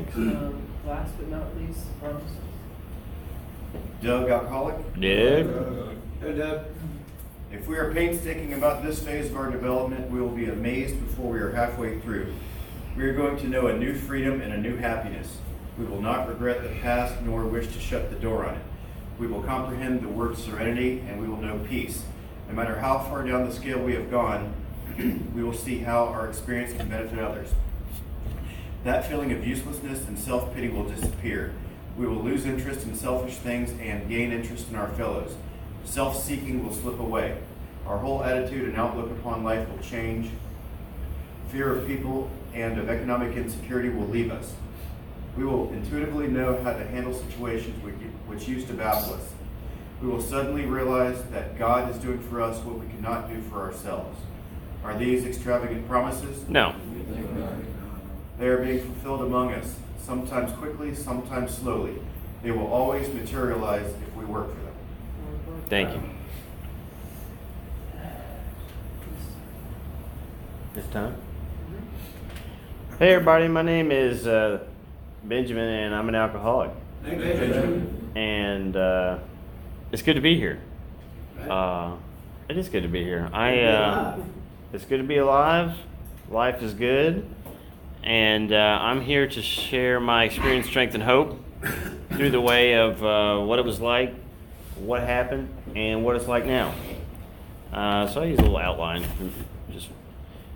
Thanks. Last but not least, Carlos. Doug, alcoholic. Doug. Hey, Doug. If we are painstaking about this phase of our development, we will be amazed before we are halfway through. We are going to know a new freedom and a new happiness. We will not regret the past nor wish to shut the door on it. We will comprehend the word serenity and we will know peace. No matter how far down the scale we have gone, we will see how our experience can benefit others. That feeling of uselessness and self-pity will disappear. We will lose interest in selfish things and gain interest in our fellows. Self-seeking will slip away. Our whole attitude and outlook upon life will change. Fear of people and of economic insecurity will leave us. We will intuitively know how to handle situations which used to baffle us. We will suddenly realize that God is doing for us what we cannot do for ourselves. Are these extravagant promises? No. They are being fulfilled among us, sometimes quickly, sometimes slowly. They will always materialize if we work for them. Thank you. This time? Hey everybody, my name is Benjamin and I'm an alcoholic. Hey, Benjamin. And it's good to be here. It is good to be here. It's good to be alive. Life is good. And I'm here to share my experience, strength, and hope through the way of what it was like, what happened, and what it's like now. So I use a little outline,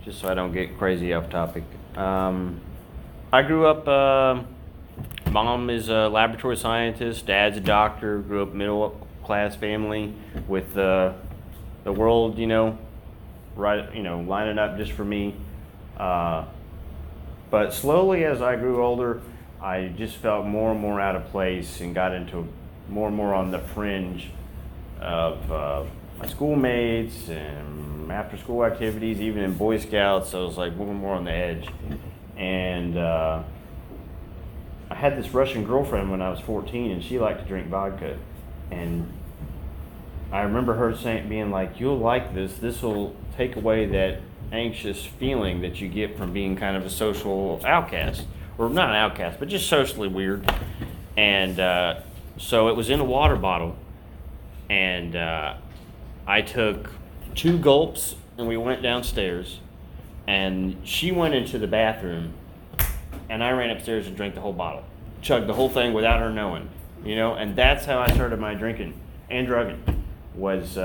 just so I don't get crazy off topic. I grew up, mom is a laboratory scientist, dad's a doctor, grew up middle class family with the world, lining up just for me. But slowly as I grew older, I just felt more and more out of place and got into more and more on the fringe of my schoolmates and after school activities, even in Boy Scouts. So I was like more and more on the edge. And I had this Russian girlfriend when I was 14 and she liked to drink vodka. And I remember her being like, "You'll like this. This will take away that anxious feeling that you get from being kind of a social outcast." Or not an outcast, but just socially weird. And so it was in a water bottle. And I took 2 gulps and we went downstairs. And she went into the bathroom and I ran upstairs and drank the whole bottle. Chugged the whole thing without her knowing, and that's how I started my drinking and drugging, was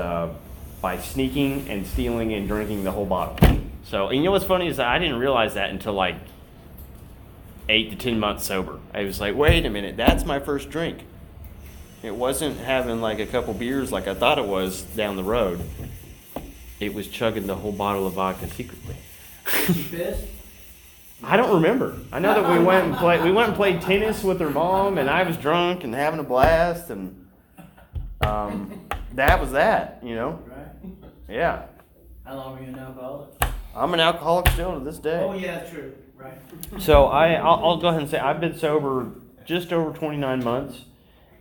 by sneaking and stealing and drinking the whole bottle. So, and what's funny is that I didn't realize that until like 8 to 10 months sober. I was like, wait a minute, that's my first drink. It wasn't having like a couple beers like I thought it was down the road. It was chugging the whole bottle of vodka secretly. You pissed? I don't remember. I know that we went and played tennis with her mom, and I was drunk and having a blast, and that was that, Right. Yeah. How long were you an alcoholic? I'm an alcoholic still to this day. Oh, yeah, true. Right. So I'll go ahead and say I've been sober just over 29 months,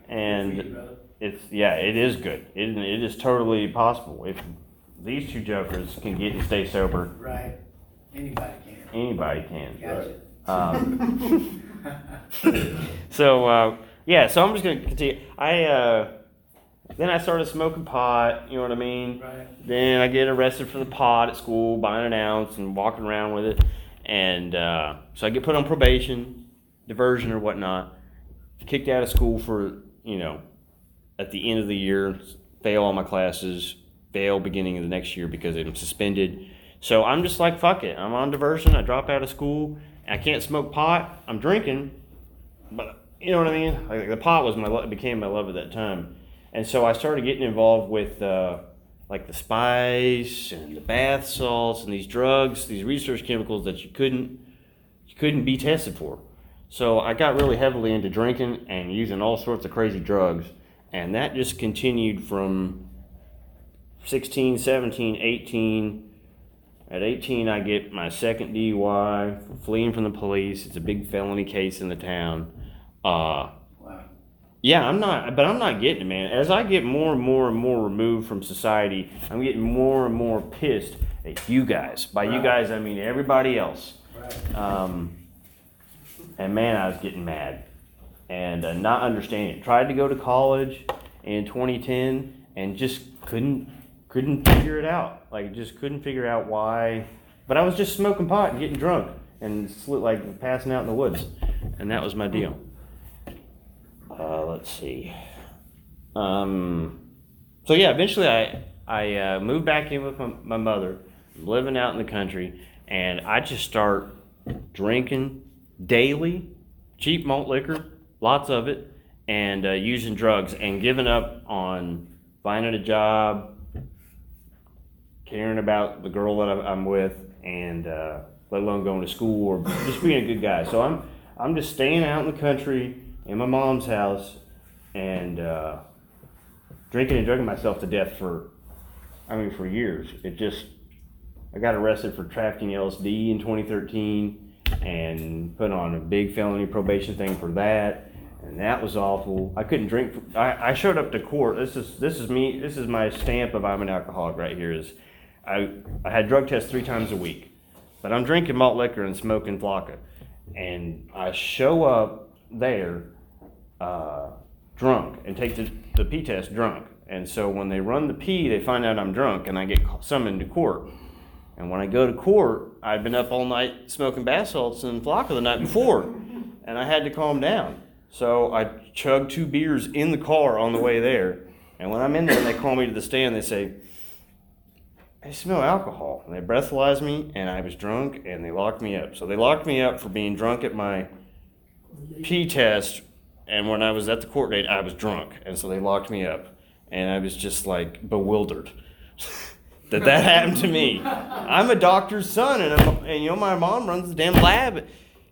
and Good for you, brother. it is good. It is totally possible. If these 2 jokers can get and stay sober, Right. Anybody can. anybody can. Gotcha. So I'm just gonna continue. Then I started smoking pot. You know what I mean? Right. Then I get arrested for the pot at school, buying an ounce and walking around with it, and so I get put on probation, diversion or whatnot. Kicked out of school for at the end of the year, fail all my classes, fail beginning of the next year because I'm suspended. So I'm just like, fuck it. I'm on diversion. I drop out of school. I can't smoke pot. I'm drinking, but you know what I mean? Like the pot became my love at that time. And so I started getting involved with like the spice and the bath salts and these drugs, these research chemicals that you couldn't be tested for. So I got really heavily into drinking and using all sorts of crazy drugs. And that just continued from 16, 17, 18. At 18, I get my second DUI for fleeing from the police. It's a big felony case in the town. Wow. Yeah, I'm not getting it, man. As I get more and more and more removed from society, I'm getting more and more pissed at you guys. By you guys, I mean everybody else. Right. And man, I was getting mad and not understanding it. Tried to go to college in 2010 and just couldn't figure it out. Like, just couldn't figure out why. But I was just smoking pot and getting drunk and like passing out in the woods, and that was my deal. Let's see. So yeah, eventually I moved back in with my mother, living out in the country, and I just start drinking daily, cheap malt liquor, lots of it, and using drugs, and giving up on finding a job, caring about the girl that I'm with, and let alone going to school or just being a good guy. So I'm just staying out in the country in my mom's house and drinking and drugging myself to death for years. I got arrested for trafficking LSD in 2013 and put on a big felony probation thing for that. And that was awful. I couldn't drink. I showed up to court. This is me. This is my stamp of I'm an alcoholic right here. Is I had drug tests 3 times a week, but I'm drinking malt liquor and smoking flocka, and I show up there drunk and take the P test drunk. And so when they run the P, they find out I'm drunk, and I get summoned to court. And when I go to court, I'd been up all night smoking bath salts and flocka the night before, and I had to calm down. So I chugged 2 beers in the car on the way there. And when I'm in there and they call me to the stand, they say, "I smell alcohol." And they breathalyzed me, and I was drunk, and they locked me up. So they locked me up for being drunk at my P test, and when I was at the court date, I was drunk. And so they locked me up, and I was just like bewildered that happened to me. I'm a doctor's son, and you know, my mom runs the damn lab.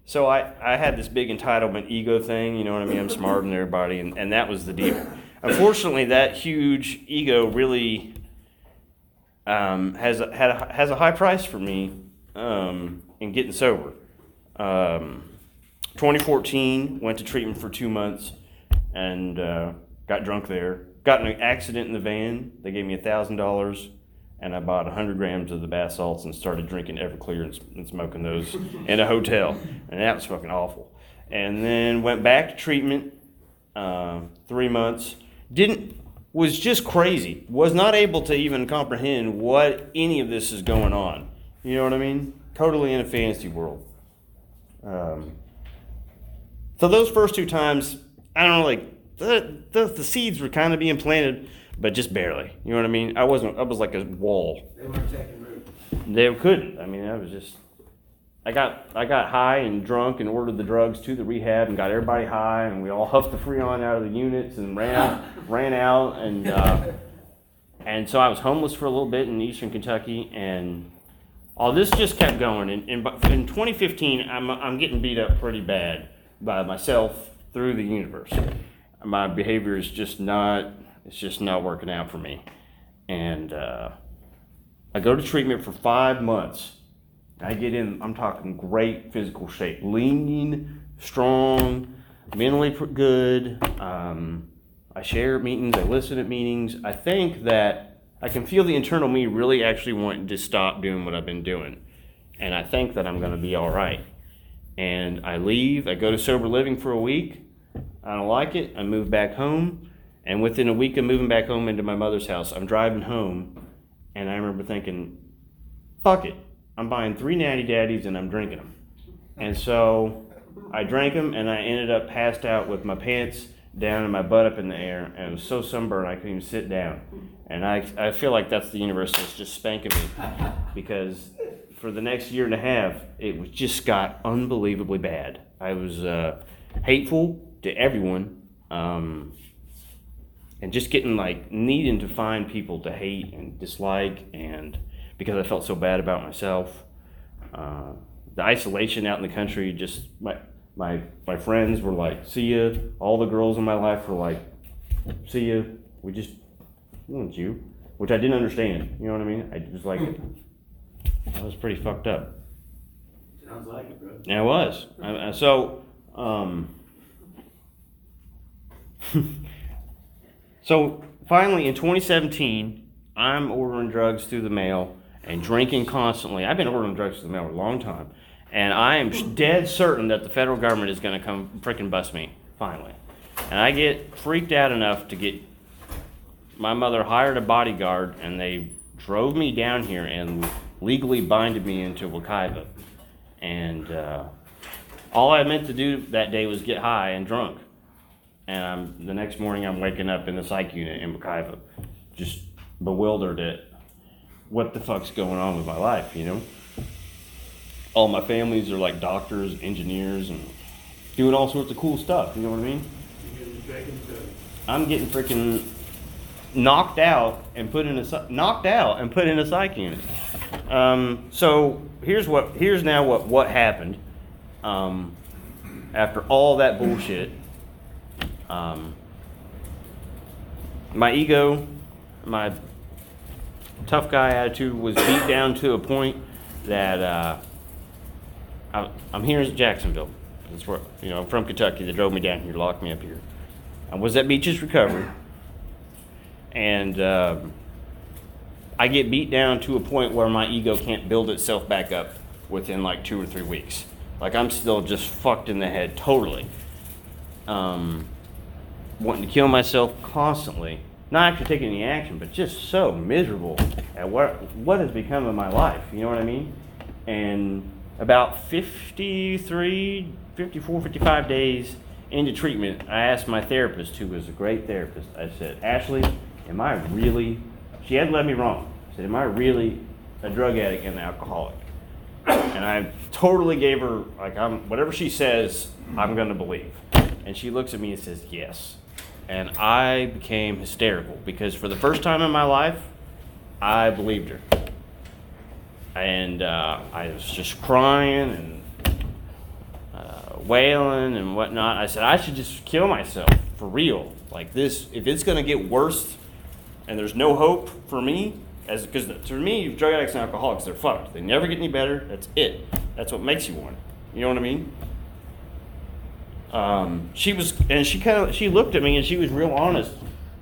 So I had this big entitlement ego thing, you know what I mean? I'm smarter than everybody, and that was the deal. Unfortunately, that huge ego really has a high price for me in getting sober. 2014, went to treatment for 2 months and got drunk there. Got in an accident in the van. They gave me $1,000. And I bought 100 grams of the bath salts and started drinking Everclear and smoking those in a hotel. And that was fucking awful. And then went back to treatment, 3 months. Was just crazy. Was not able to even comprehend what any of this is going on. You know what I mean? Totally in a fantasy world. So those first 2 times, I don't know, like the seeds were kind of being planted, but just barely. You know what I mean? I was like a wall. They weren't taking root. They couldn't. I mean, I got high and drunk and ordered the drugs to the rehab and got everybody high, and we all huffed the Freon out of the units and ran out, and so I was homeless for a little bit in eastern Kentucky, and all this just kept going. And in 2015, I'm getting beat up pretty bad by myself through the universe. My behavior is just not working out for me. And I go to treatment for 5 months. I get in, I'm talking great physical shape, lean, strong, mentally good. I share at meetings, I listen at meetings. I think that I can feel the internal me really actually wanting to stop doing what I've been doing. And I think that I'm going to be all right. And I leave, I go to sober living for a week. I don't like it. I move back home. And within a week of moving back home into my mother's house, I'm driving home, and I remember thinking, fuck it. I'm buying 3 Natty Daddies, and I'm drinking them. And so I drank them, and I ended up passed out with my pants down and my butt up in the air, and it was so sunburned I couldn't even sit down. And I feel like that's the universe that's just spanking me, because for the next year and a half, it just got unbelievably bad. I was hateful to everyone. And just getting like needing to find people to hate and dislike, and because I felt so bad about myself. The isolation out in the country, just my friends were like, "See ya." All the girls in my life were like, "See ya. We just want you," which I didn't understand. You know what I mean? I was like, I was pretty fucked up. Sounds like it, bro. Yeah, I was. So finally in 2017, I'm ordering drugs through the mail and drinking constantly. I've been ordering drugs through the mail for a long time. And I am dead certain that the federal government is going to come freaking bust me, finally. And I get freaked out enough to get, my mother hired a bodyguard, and they drove me down here and legally binded me into Wekiva. And all I meant to do that day was get high and drunk. And the next morning I'm waking up in the psych unit in Wekiva, just bewildered at what the fuck's going on with my life, you know? All my families are like doctors, engineers, and doing all sorts of cool stuff, you know what I mean? I'm getting freaking knocked out and put in a psych unit. So here's now what happened after all that bullshit. My ego, my tough guy attitude was beat down to a point that I'm here in Jacksonville. That's where, I'm from Kentucky. They drove me down here, locked me up here. I was at Beaches Recovery, and I get beat down to a point where my ego can't build itself back up within like 2 or 3 weeks. Like I'm still just fucked in the head totally. Wanting to kill myself constantly. Not actually taking any action, but just so miserable at what has become of my life. You know what I mean? And about 54, 55 days into treatment, I asked my therapist, who was a great therapist, I said, Ashley, am I really, she hadn't led me wrong. I said, am I really a drug addict and an alcoholic? And I totally gave her, whatever she says, I'm going to believe. And she looks at me and says, yes. And I became hysterical because for the first time in my life, I believed her. And I was just crying and wailing and whatnot. I said, I should just kill myself for real. Like this, if it's going to get worse and there's no hope for me, because to me, drug addicts and alcoholics, they're fucked. They never get any better. That's it. That's what makes you one. You know what I mean? She looked at me and she was real honest,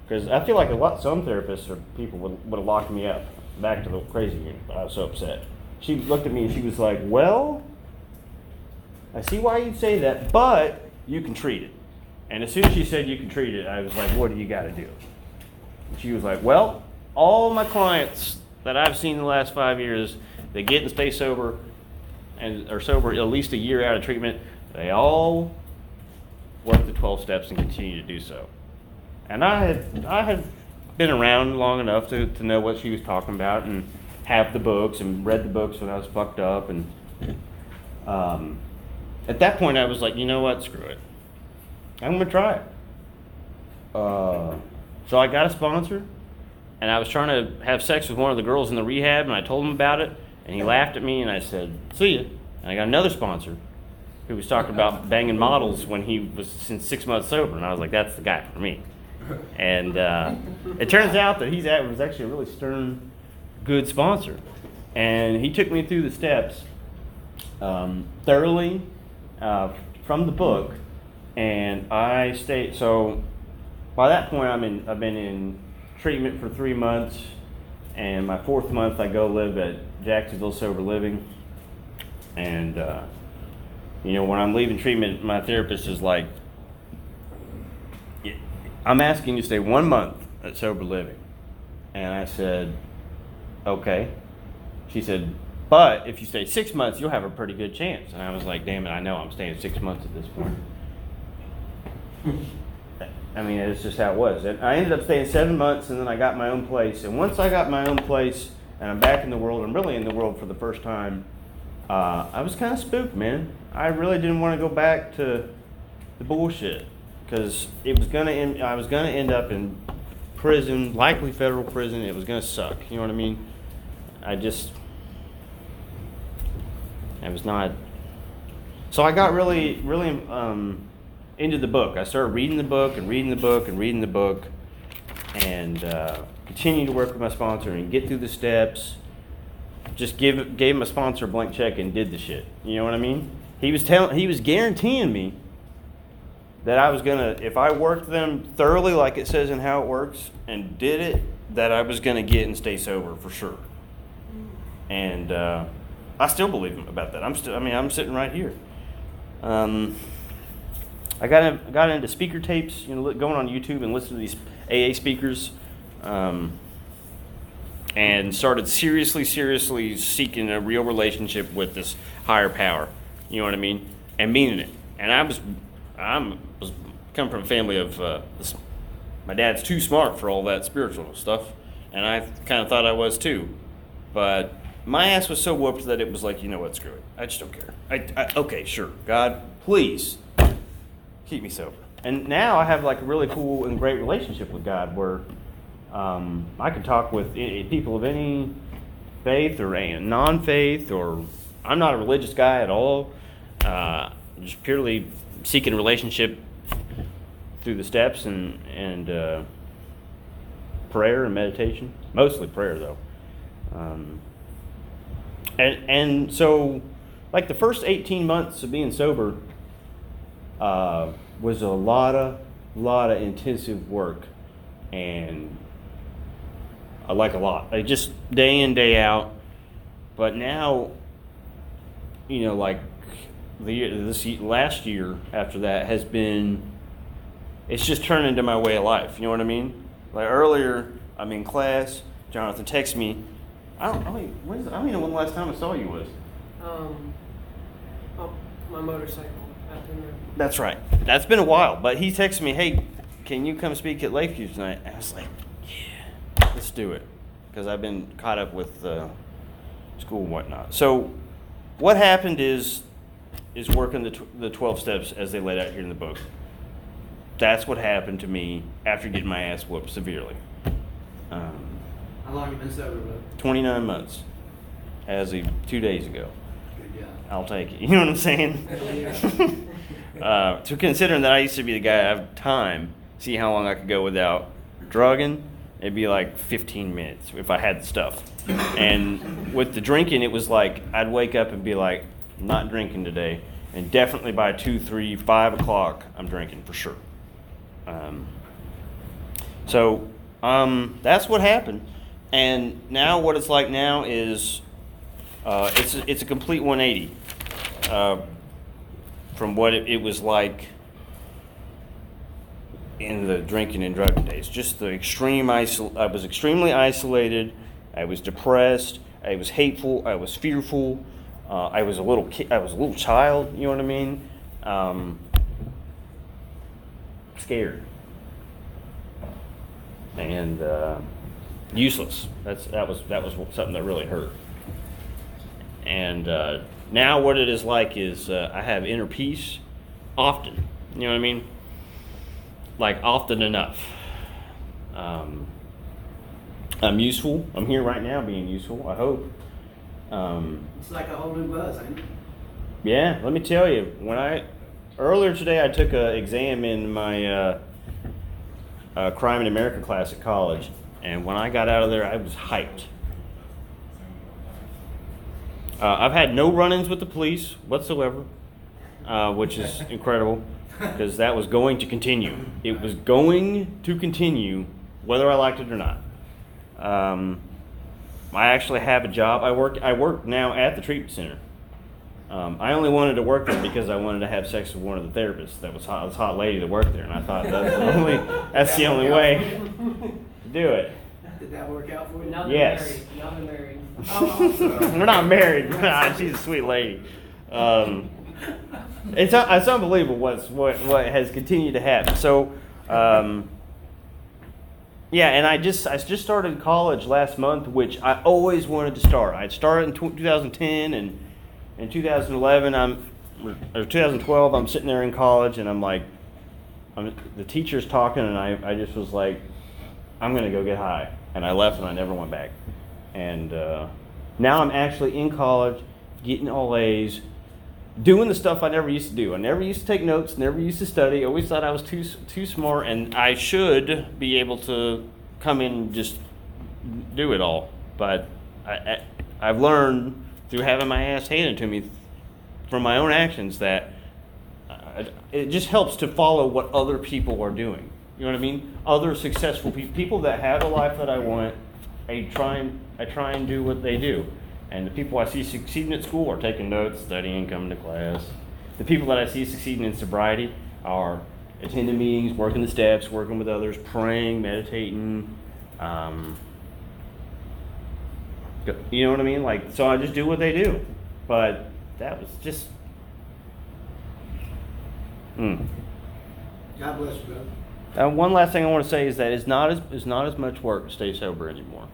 because I feel like some therapists or people would have locked me up back to the crazy unit, but I was so upset. She looked at me and she was like, well, I see why you'd say that, but you can treat it. And as soon as she said you can treat it, I was like, what do you got to do? And she was like, well, all my clients that I've seen in the last 5 years that get and stay sober and are sober at least a year out of treatment, they all work the 12 steps and continue to do so. And I had been around long enough to know what she was talking about and have the books and read the books when I was fucked up. And at that point I was like, you know what, screw it. I'm going to try it. So I got a sponsor, and I was trying to have sex with one of the girls in the rehab, and I told him about it, and he laughed at me, and I said, see ya. And I got another sponsor who was talking about banging models when he was since 6 months sober, and I was like, that's the guy for me. And it turns out that was actually a really stern, good sponsor. And he took me through the steps thoroughly from the book, and I stayed. So by that point, I've been in treatment for 3 months, and my 4th month I go live at Jacksonville Sober Living. And when I'm leaving treatment, my therapist is like, I'm asking you to stay 1 month at Sober Living. And I said, okay. She said, but if you stay 6 months, you'll have a pretty good chance. And I was like, damn it, I know I'm staying 6 months at this point. I mean, it's just how it was. And I ended up staying 7 months, and then I got my own place. And once I got my own place, and I'm back in the world, I'm really in the world for the first time, I was kind of spooked, man. I really didn't want to go back to the bullshit, because I was gonna end up in prison, likely federal prison. It was gonna suck. You know what I mean? I was not. So I got really into the book. I started reading the book and reading the book and reading the book, and continued to work with my sponsor and get through the steps. Just gave my sponsor a blank check and did the shit. You know what I mean? He was guaranteeing me that I was gonna, if I worked them thoroughly like it says in How It Works and did it, that I was gonna get and stay sober for sure. And I still believe him about that. I'm sitting right here. I got into speaker tapes, going on YouTube and listening to these AA speakers, and started seriously seeking a real relationship with this higher power. You know what I mean? And meaning it. And I was coming from a family of my dad's too smart for all that spiritual stuff, and I kind of thought I was too, but my ass was so whooped that it was like, you know what, screw it. I just don't care. Okay, sure. God, please keep me sober. And now I have like a really cool and great relationship with God where I can talk with people of any faith or non-faith, or I'm not a religious guy at all. Just purely seeking a relationship through the steps and prayer and meditation. Mostly prayer though. And so, like the first 18 months of being sober was a lot of intensive work, and I like a lot. Like just day in, day out. But now, like last year after that has been, it's just turned into my way of life. You know what I mean? Like earlier, I'm in class. Jonathan texts me. I don't even know when the last time I saw you was. My motorcycle out there. That's right. That's been a while. But he texted me, hey, can you come speak at Lakeview tonight? I was like, yeah, let's do it. Because I've been caught up with school and whatnot. So what happened is working the 12 steps as they laid out here in the book. That's what happened to me after getting my ass whooped severely. How long have you been sober, bro? 29 months, as of 2 days ago. Good job. I'll take it. You know what I'm saying? To considering that I used to be the guy, I have time, see how long I could go without drugging, it'd be like 15 minutes if I had the stuff. And with the drinking, it was like I'd wake up and be like, I'm not drinking today. And definitely by 2, 3, 5 o'clock, I'm drinking for sure. So that's what happened. And now what it's like now is it's a complete 180 from what it was like in the drinking and drugging days. Just the extreme I was extremely isolated. I was depressed. I was hateful. I was fearful. I was a little child. You know what I mean? Scared and useless. That was something that really hurt. And now what it is like is I have inner peace often. You know what I mean? Like often enough. I'm useful. I'm here right now being useful, I hope. It's like a whole new buzz, ain't it? Yeah, let me tell you, earlier today I took an exam in my Crime in America class at college, and when I got out of there, I was hyped. I've had no run-ins with the police whatsoever, which is incredible, because that was going to continue. It was going to continue, whether I liked it or not. I actually have a job. I work now at the treatment center. I only wanted to work there because I wanted to have sex with one of the therapists. That was hot, this hot lady that worked there, and I thought that's the only way to do it. Did that work out for you? Now Yes. Now they're married. Oh, We're not married. She's a sweet lady. It's unbelievable what has continued to happen. So, yeah, and I just started college last month, which I always wanted to start. I started in 2010, and in 2011, or 2012, I'm sitting there in college, and I'm like, the teacher's talking, and I just was like, I'm gonna go get high, and I left, and I never went back. And now I'm actually in college, getting all A's, doing the stuff I never used to do. I never used to take notes, never used to study. Always thought I was too smart, and I should be able to come in and just do it all. But I've learned through having my ass handed to me from my own actions that it just helps to follow what other people are doing. You know what I mean? Other successful people that have a life that I want. I try and do what they do, And the people I see succeeding at school are taking notes, studying, coming to class. The people that I see succeeding in sobriety are attending meetings, working the steps, working with others, praying, meditating. You know what I mean? Like, so I just do what they do. But that was just. God bless you, brother. One last thing I want to say is that it's not as much work to stay sober anymore.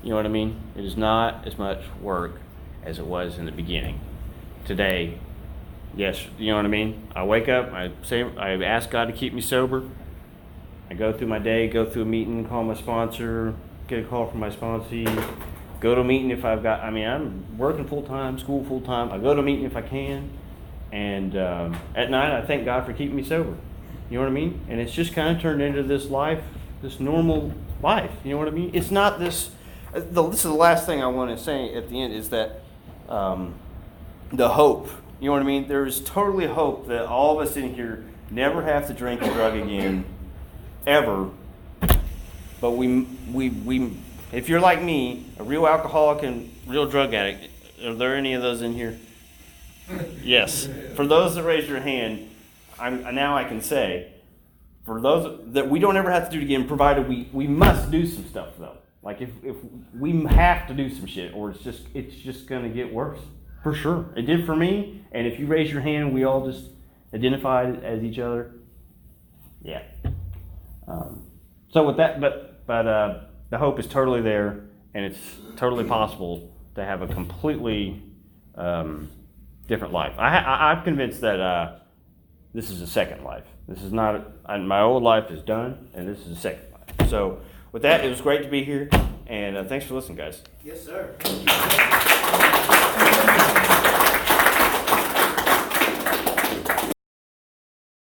You know what I mean? It is not as much work as it was in the beginning. Today, yes, you know what I mean? I wake up, I ask God to keep me sober. I go through my day, go through a meeting, call my sponsor, get a call from my sponsee, go to a meeting if I'm working full-time, school full-time. I go to a meeting if I can. And at night, I thank God for keeping me sober. You know what I mean? And it's just kind of turned into this life, this normal life. You know what I mean? It's not this. This is the last thing I want to say at the end is that the hope. You know what I mean? There is totally hope that all of us in here never have to drink a drug again, ever. But we, if you're like me, a real alcoholic and real drug addict, are there any of those in here? Yes. For those that raised your hand, now I can say, for those that we don't ever have to do it again, provided we must do some stuff though. Like if we have to do some shit, or it's just gonna get worse. For sure. It did for me, and if you raise your hand, we all just identified as each other. Yeah. So with that, but the hope is totally there, and it's totally possible to have a completely different life. I'm convinced that this is a second life. This is not, my old life is done, and this is a second life. So with that, it was great to be here, and thanks for listening, guys. Yes, sir.